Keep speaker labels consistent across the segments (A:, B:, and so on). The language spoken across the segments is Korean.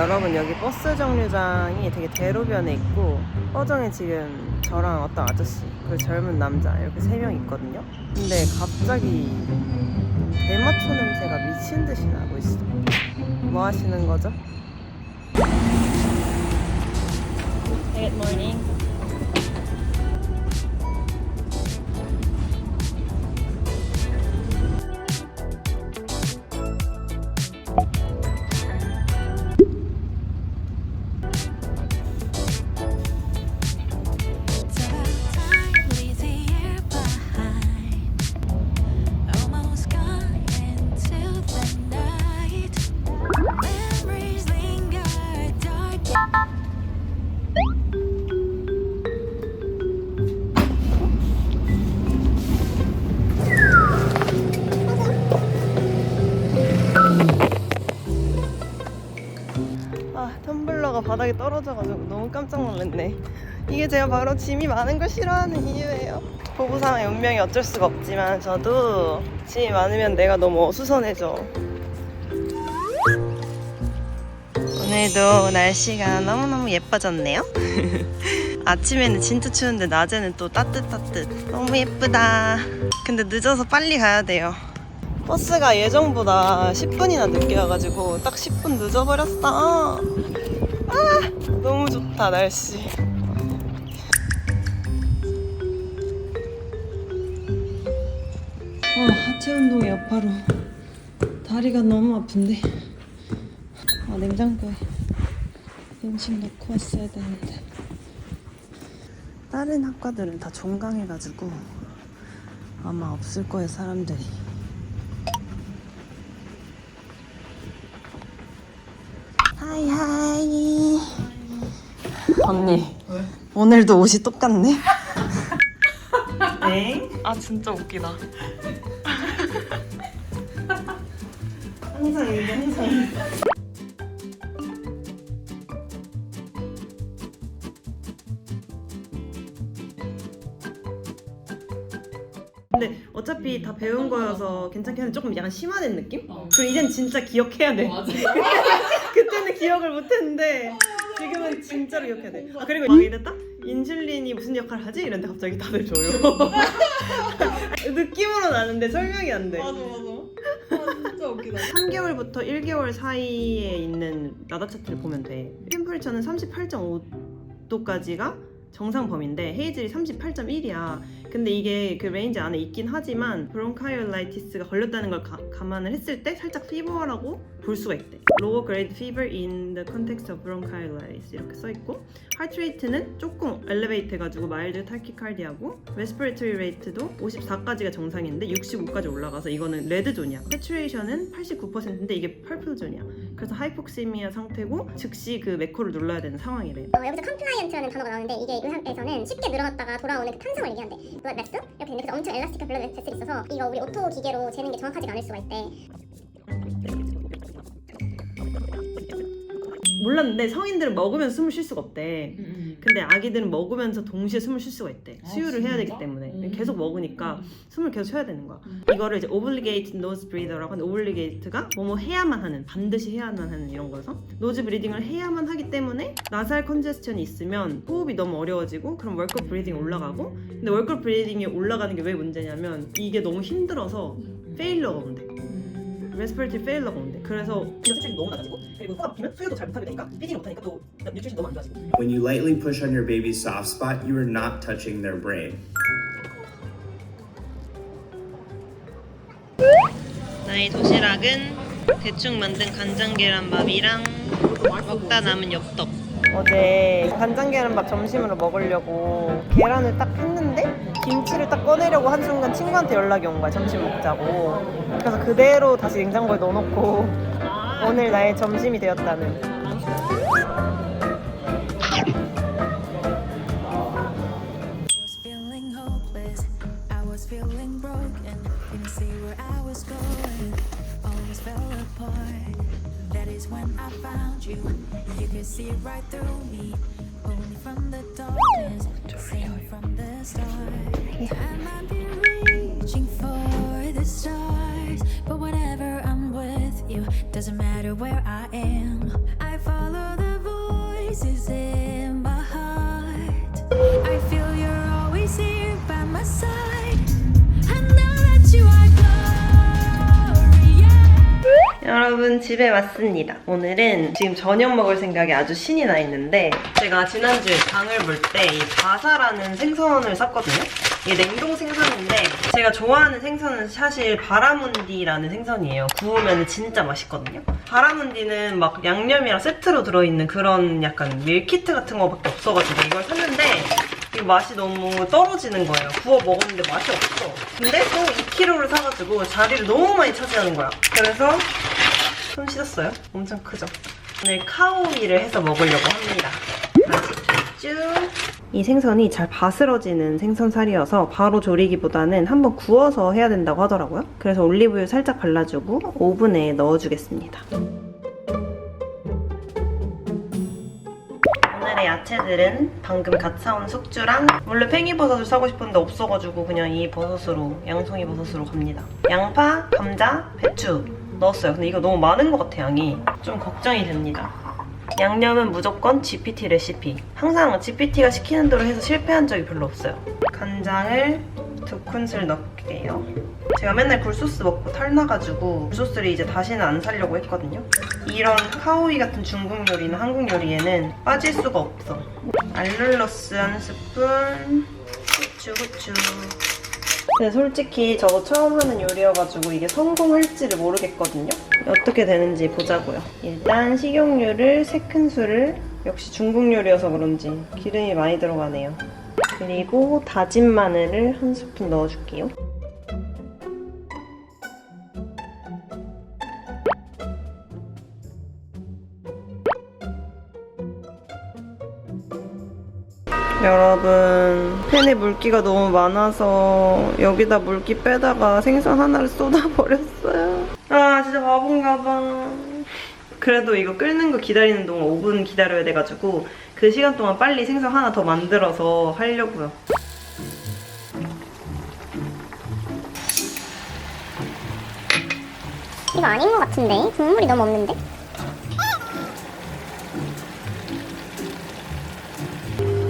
A: 여러분, 여기 버스 정류장이 되게 대로변에 있고 허정에 지금 저랑 어떤 아저씨 그리고 젊은 남자 이렇게 3명 있거든요. 근데 갑자기 대마초 냄새가 미친 듯이 나고 있어. 뭐 하시는 거죠? Good morning. 텀블러가 바닥에 떨어져가지고 너무 깜짝 놀랐네. 이게 제가 바로 짐이 많은 걸 싫어하는 이유예요. 부부상의 운명이 어쩔 수가 없지만 저도 짐이 많으면 내가 너무 어수선해져. 오늘도 날씨가 너무너무 예뻐졌네요. 아침에는 진짜 추운데 낮에는 또 따뜻따뜻. 너무 예쁘다. 근데 늦어서 빨리 가야 돼요. 버스가 예정보다 10분이나 늦게 와가지고 딱 10분 늦어버렸어. 너무 좋다 날씨. 하체 운동이 여파로 다리가 너무 아픈데. 냉장고에 음식 넣고 왔어야 되는데. 다른 학과들은 다 종강해가지고 아마 없을 거예요 사람들이. 하이하이. 언니 왜? 오늘도 옷이 똑같네? 엥? 아 진짜 웃기다. 항상 이게 항상. 근데 어차피 다 배운 거여서 괜찮긴 한데 조금 약간 심화된 느낌? 그리고 이젠 진짜 기억해야 돼. 맞아. 그때는 기억을 못했는데 지금은 진짜로 기억해야 돼. 그리고 막 이랬다? 인슐린이 무슨 역할을 하지? 이랬는데 갑자기 다들 줘요. 느낌으로는 아는데 설명이 안 돼. 맞아. 진짜 웃기다. 3개월부터 1개월 사이에 있는 라다 차트를 보면 돼. 템퍼리처는 38.5도까지가 정상 범위인데 헤이즐이 38.1이야. 근데 이게 그 레인지 안에 있긴 하지만 브론카이올라이티스가 걸렸다는 걸 감안을 했을 때 살짝 피버라고 볼 수가 있대. Lower grade fever in the context of bronchiolitis 이렇게 써있고, heart rate는 조금 엘리베이트 해가지고 마일드 타키카르디하고, respiratory rate도 54까지가 정상인데 65까지 올라가서 이거는 레드존이야. saturation은 89%인데 이게 퍼플존이야. 그래서 하이폭시미아 상태고 즉시 그 메코를 눌러야 되는 상황이래.
B: 여기서 컴플라이언트라는 단어가 나오는데 이게 의학에서는 쉽게 늘어났다가 돌아오는 그 탄성을 얘기한대. 블러드 맵스? 이렇게 되는데 그래서 엄청 엘라스틱한 블러드 맵스들이 있어서 이거 우리 오토 기계로 재는 게 정확하지가 않을 수가 있대.
A: 몰랐는데 성인들은 먹으면 숨을 쉴 수가 없대. 근데 아기들은 먹으면서 동시에 숨을 쉴 수가 있대. 수유를 해야 되기 때문에 계속 먹으니까 숨을 계속 쉬어야 되는 거야. 이거를 이제 obligate nose breather라고 하는데, obligate가 뭐뭐 해야만 하는, 반드시 해야만 하는 이런 거여서 노즈 브리딩을 해야만 하기 때문에 나살 컨제스천이 있으면 호흡이 너무 어려워지고 그럼 월컵 브리딩이 올라가고, 근데 월컵 브리딩이 올라가는 게 왜 문제냐면 이게 너무 힘들어서 페일러가 온대. 레스피레이터리 페일러가 온대. 그래서 수치가 너무 낮아지고, 그리고 코가 막히면 수유도 잘 못하게 되니까 피딩을 못하니까 또 뉴트리션 너무 안 좋아지고.
C: When you lightly push on your baby's soft spot, you are not touching their brain.
A: 나의 도시락은 대충 만든 간장 계란밥이랑 먹다 남은 엽떡. 어제 간장 계란밥 점심으로 먹으려고 계란을 딱 했는데 김치를 딱 꺼내려고 한 순간 친구한테 연락이 온 거야. 점심 먹자고. 그래서 그대로 다시 냉장고에 넣어놓고 오늘 나의 점심이 되었다는.
D: When I found you, you could see right through me. Pull me from the darkness, sing from the start. I might be reaching for the stars, but whenever I'm with you, doesn't matter where I am. I follow
A: 여러분 집에 왔습니다. 오늘은 지금 저녁 먹을 생각에 아주 신이 나 있는데 제가 지난주에 장을 볼 때 이 바사라는 생선을 샀거든요. 이게 냉동 생선인데 제가 좋아하는 생선은 사실 바라문디라는 생선이에요. 구우면 진짜 맛있거든요. 바라문디는 막 양념이랑 세트로 들어있는 그런 약간 밀키트 같은 거밖에 없어가지고 이걸 샀는데 이 맛이 너무 떨어지는 거예요. 구워 먹었는데 맛이 없어. 근데 또 2kg를 사가지고 자리를 너무 많이 차지하는 거야. 그래서 손 씻었어요. 엄청 크죠? 오늘 카오이를 해서 먹으려고 합니다. 맛있겠죠? 이 생선이 잘 바스러지는 생선살이어서 바로 조리기보다는 한번 구워서 해야 된다고 하더라고요. 그래서 올리브유 살짝 발라주고 오븐에 넣어주겠습니다. 오늘의 야채들은 방금 갓 사온 숙주랑 원래 팽이버섯을 사고 싶었는데 없어가지고 그냥 이 버섯으로 양송이 버섯으로 갑니다. 양파, 감자, 배추 넣었어요. 근데 이거 너무 많은 것 같아 양이. 좀 걱정이 됩니다. 양념은 무조건 GPT 레시피. 항상 GPT가 시키는 대로 해서 실패한 적이 별로 없어요. 간장을 2큰술 넣을게요. 제가 맨날 굴소스 먹고 탈나가지고 굴소스를 이제 다시는 안 사려고 했거든요. 이런 카오이 같은 중국 요리나 한국 요리에는 빠질 수가 없어. 알룰로스 1스푼, 후추. 근데 솔직히 저도 처음 하는 요리여가지고 이게 성공할지를 모르겠거든요. 어떻게 되는지 보자고요. 일단 식용유를 3큰술을, 역시 중국 요리여서 그런지 기름이 많이 들어가네요. 그리고 다진 마늘을 1스푼 넣어줄게요. 여러분, 팬에 물기가 너무 많아서 여기다 물기 빼다가 생선 하나를 쏟아버렸어요. 아, 진짜 바본가 봐. 그래도 이거 끓는 거 기다리는 동안 5분 기다려야 돼가지고 그 시간 동안 빨리 생선 하나 더 만들어서 하려고요.
B: 이거 아닌 것 같은데? 국물이 너무 없는데?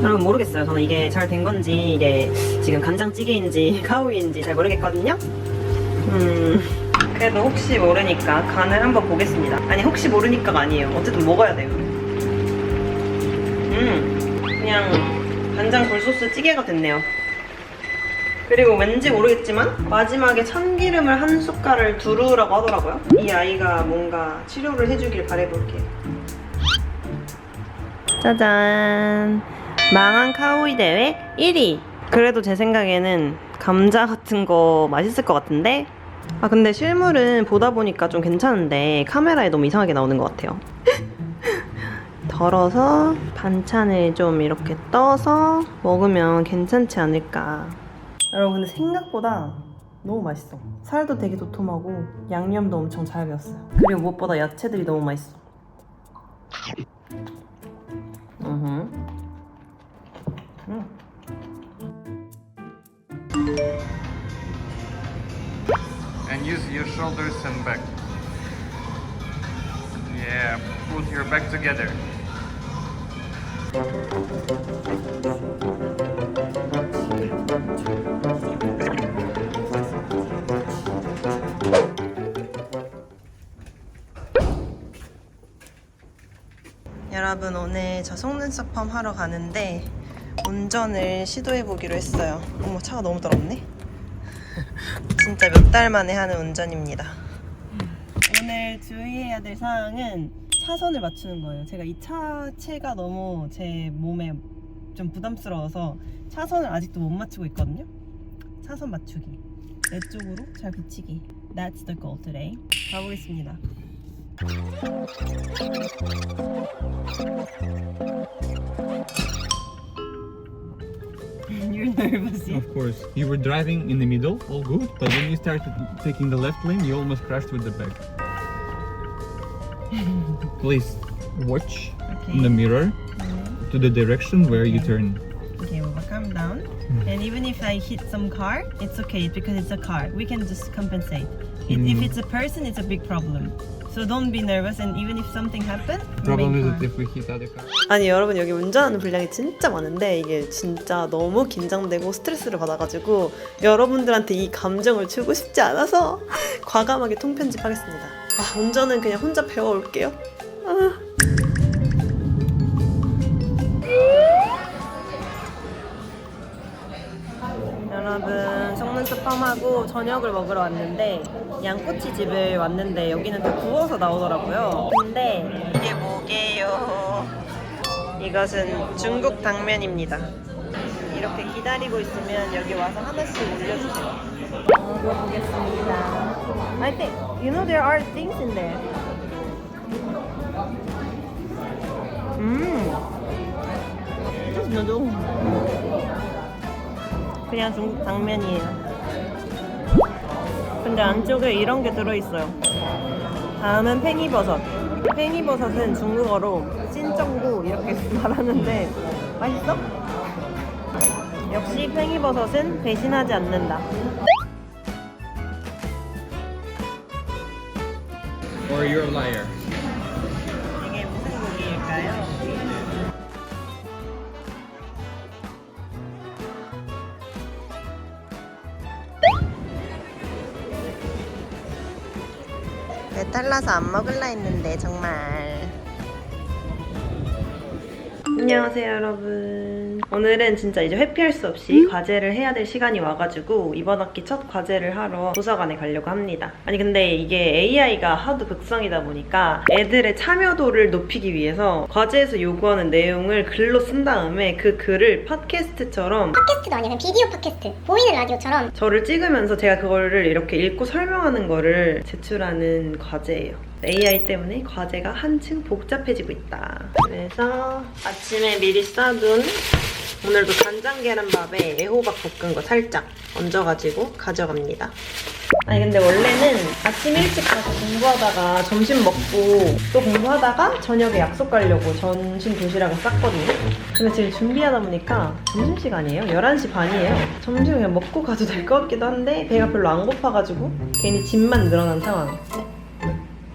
A: 여러분 모르겠어요. 저는 이게 잘 된 건지 이게 지금 간장찌개인지 카오이인지 잘 모르겠거든요. 그래도 혹시 모르니까 간을 한번 보겠습니다. 아니 혹시 모르니까가 아니에요. 어쨌든 먹어야 돼요. 그냥 간장 굴소스 찌개가 됐네요. 그리고 왠지 모르겠지만 마지막에 참기름을 한 숟갈을 두르라고 하더라고요. 이 아이가 뭔가 치료를 해주길 바라볼게요. 짜잔! 망한 카오이 대회 1위! 그래도 제 생각에는 감자 같은 거 맛있을 것 같은데? 아 근데 실물은 보다 보니까 좀 괜찮은데 카메라에 너무 이상하게 나오는 것 같아요. 덜어서 반찬을 좀 이렇게 떠서 먹으면 괜찮지 않을까. 여러분 근데 생각보다 너무 맛있어. 살도 되게 도톰하고 양념도 엄청 잘 배웠어요. 그리고 무엇보다 야채들이 너무 맛있어.
E: And use your shoulders and back. Yeah, put your back together.
A: 여러분 오늘 저 속눈썹 펌 하러 가는데 운전을 시도해보기로 했어요. 어머 차가 너무 더럽네. 진짜 몇 달 만에 하는 운전입니다. 오늘 주의해야 될 사항은 차선을 맞추는 거예요. 제가 이 차체가 너무 제 몸에 좀 부담스러워서 차선을 아직도 못 맞추고 있거든요. 차선 맞추기. 내 쪽으로 잘 비치기. That's the goal today. 가보겠습니다. You're nervous, yeah?
F: Of course. You were driving in the middle, all good, but when you started taking the left lane, you almost crashed with the back. Please watch in the mirror to the direction where you turn.
A: Okay, we'll calm down. And even if I hit some car, it's okay because it's a car. We can just compensate. If it's a person, it's a big problem. So don't be nervous, and even if something happens,
F: Problem is that if we hit other cars.
A: 아니 여러분 여기 운전하는 분량이 진짜 많은데 이게 진짜 너무 긴장되고 스트레스를 받아가지고 여러분들한테 이 감정을 주고 싶지 않아서 과감하게 통편집하겠습니다. 운전은 그냥 혼자 배워올게요. 여러분, 속눈썹 펌하고 저녁을 먹으러 왔는데 양꼬치 집을 왔는데 여기는 다 구워서 나오더라고요. 근데 이게 뭐게요? 이것은 중국 당면입니다. 이렇게 기다리고 있으면 여기 와서 하나씩 올려주세요. 먹어보겠습니다. I think, you know there are things in there. Just noodle. 그냥 중국 당면이에요. 근데 안쪽에 이런 게 들어있어요. 다음은 팽이버섯. 팽이버섯은 중국어로 찐정구 이렇게 말하는데 맛있어? 역시 팽이버섯은 배신하지 않는다.
F: Or you're a liar.
A: 이게 무슨 고기일까요? 배탈 나서 안 먹을라 했는데 정말. 안녕하세요 여러분. 오늘은 진짜 이제 회피할 수 없이 과제를 해야 될 시간이 와가지고 이번 학기 첫 과제를 하러 도서관에 가려고 합니다. 아니 근데 이게 AI가 하도 극성이다 보니까 애들의 참여도를 높이기 위해서 과제에서 요구하는 내용을 글로 쓴 다음에 그 글을 팟캐스트처럼,
B: 팟캐스트도 아니야, 그냥 비디오 팟캐스트, 보이는 라디오처럼
A: 저를 찍으면서 제가 그거를 이렇게 읽고 설명하는 거를 제출하는 과제예요. AI 때문에 과제가 한층 복잡해지고 있다. 그래서 아침에 미리 싸둔 오늘도 간장 계란밥에 애호박 볶은 거 살짝 얹어가지고 가져갑니다. 아니 근데 원래는 아침 일찍 가서 공부하다가 점심 먹고 또 공부하다가 저녁에 약속 가려고 점심 도시락을 쌌거든요. 근데 지금 준비하다 보니까 점심시간이에요. 11시 반이에요. 점심 그냥 먹고 가도 될 것 같기도 한데 배가 별로 안 고파가지고 괜히 짐만 늘어난 상황.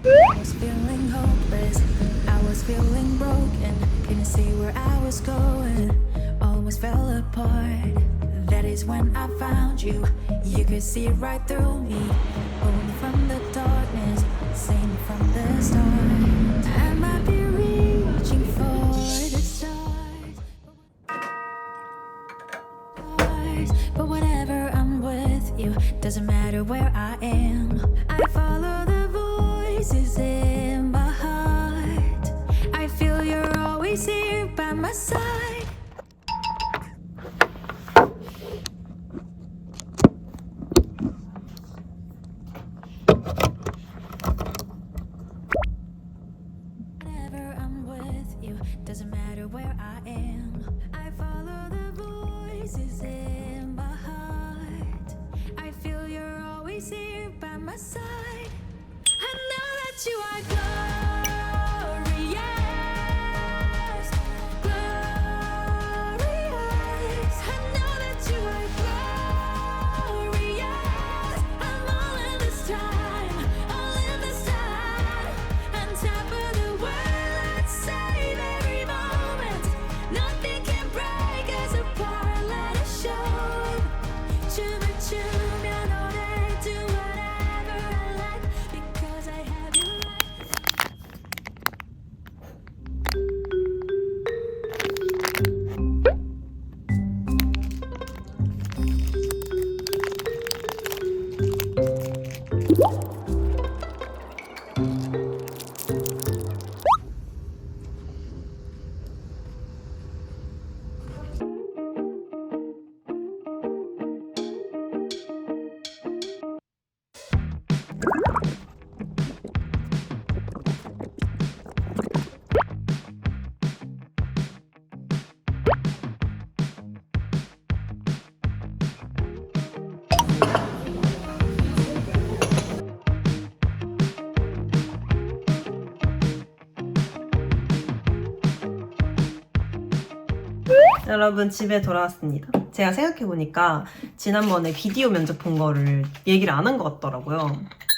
D: I was feeling hopeless, I was feeling broken, couldn't see where I was going, almost fell apart. That is when I found you, you could see right through me, pulled me from the darkness, seen from the start. I might be reaching for the stars, but whenever I'm with you, doesn't matter where I am, I follow the voices in my heart. I feel you're always here by my side. Whenever I'm with you, doesn't matter where I am. I follow the voices in my heart. I feel you're always here by my side. I know that you are glorious, glorious. I know that you are glorious. I'm all in this time, all in this time. On top of the world, let's save every moment. Nothing can break us apart. Let us show. 춤을 추며 노래 do whatever I like because I have you right.
A: 여러분 집에 돌아왔습니다. 제가 생각해보니까 지난번에 비디오 면접 본 거를 얘기를 안 한 것 같더라고요.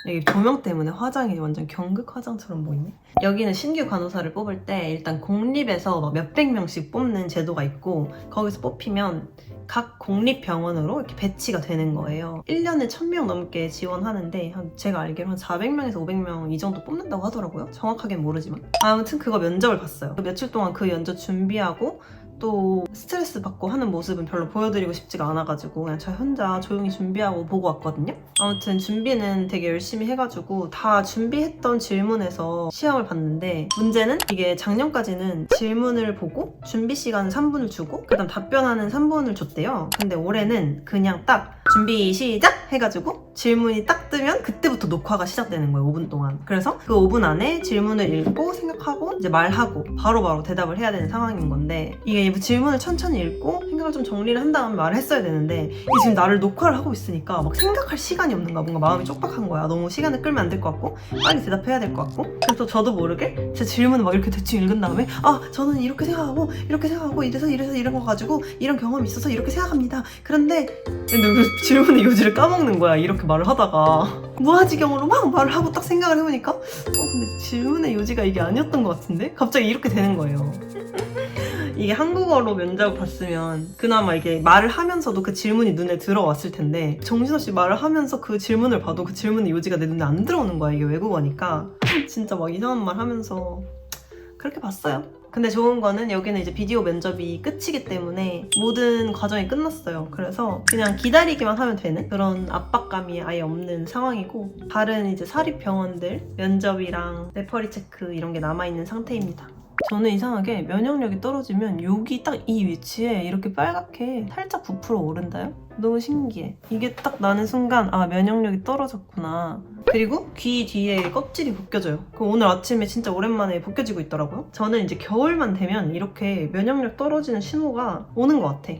A: 여기 조명 때문에 화장이 완전 경극 화장처럼 보이네. 여기는 신규 간호사를 뽑을 때 일단 공립에서 막 몇백 명씩 뽑는 제도가 있고 거기서 뽑히면 각 공립병원으로 이렇게 배치가 되는 거예요. 1년에 1000명 넘게 지원하는데 제가 알기로 한 400명에서 500명 이 정도 뽑는다고 하더라고요. 정확하게는 모르지만. 아무튼 그거 면접을 봤어요. 며칠 동안 그 면접 준비하고 또 스트레스 받고 하는 모습은 별로 보여드리고 싶지가 않아가지고 그냥 저 혼자 조용히 준비하고 보고 왔거든요. 아무튼 준비는 되게 열심히 해가지고 다 준비했던 질문에서 시험을 봤는데 문제는 이게 작년까지는 질문을 보고 준비 시간 3분을 주고 그다음 답변하는 3분을 줬대요. 근데 올해는 그냥 딱 준비 시작 해가지고 질문이 딱 뜨면 그때부터 녹화가 시작되는 거예요. 5분 동안. 그래서 그 5분 안에 질문을 읽고 생각하고 이제 말하고 바로바로 대답을 해야 되는 상황인 건데 이게 질문을 천천히 읽고 생각을 좀 정리를 한 다음에 말을 했어야 되는데 이게 지금 나를 녹화를 하고 있으니까 막 생각할 시간이 없는 거야. 뭔가 마음이 촉박한 거야. 너무 시간을 끌면 안 될 것 같고 빨리 대답해야 될 것 같고 그래서 저도 모르게 제 질문을 막 이렇게 대충 읽은 다음에 아 저는 이렇게 생각하고 이래서 이런 거 가지고 이런 경험이 있어서 이렇게 생각합니다. 근데 그 질문의 요지를 까먹는 거야. 이렇게 말을 하다가 무아지경으로 막 말을 하고 딱 생각을 해보니까 근데 질문의 요지가 이게 아니었던 것 같은데? 갑자기 이렇게 되는 거예요. 이게 한국어로 면접을 봤으면 그나마 이게 말을 하면서도 그 질문이 눈에 들어왔을 텐데 정신없이 말을 하면서 그 질문을 봐도 그 질문의 요지가 내 눈에 안 들어오는 거야. 이게 외국어니까 진짜 막 이상한 말 하면서 그렇게 봤어요. 근데 좋은 거는 여기는 이제 비디오 면접이 끝이기 때문에 모든 과정이 끝났어요. 그래서 그냥 기다리기만 하면 되는 그런 압박감이 아예 없는 상황이고 다른 이제 사립병원들 면접이랑 레퍼리 체크 이런 게 남아있는 상태입니다. 저는 이상하게 면역력이 떨어지면 여기 딱 이 위치에 이렇게 빨갛게 살짝 부풀어 오른다요? 너무 신기해. 이게 딱 나는 순간 아 면역력이 떨어졌구나. 그리고 귀 뒤에 껍질이 벗겨져요. 그럼 오늘 아침에 진짜 오랜만에 벗겨지고 있더라고요. 저는 이제 겨울만 되면 이렇게 면역력 떨어지는 신호가 오는 것 같아.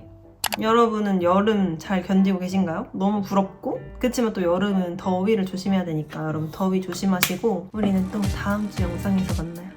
A: 여러분은 여름 잘 견디고 계신가요? 너무 부럽고 그렇지만 또 여름은 더위를 조심해야 되니까 여러분 더위 조심하시고 우리는 또 다음 주 영상에서 만나요.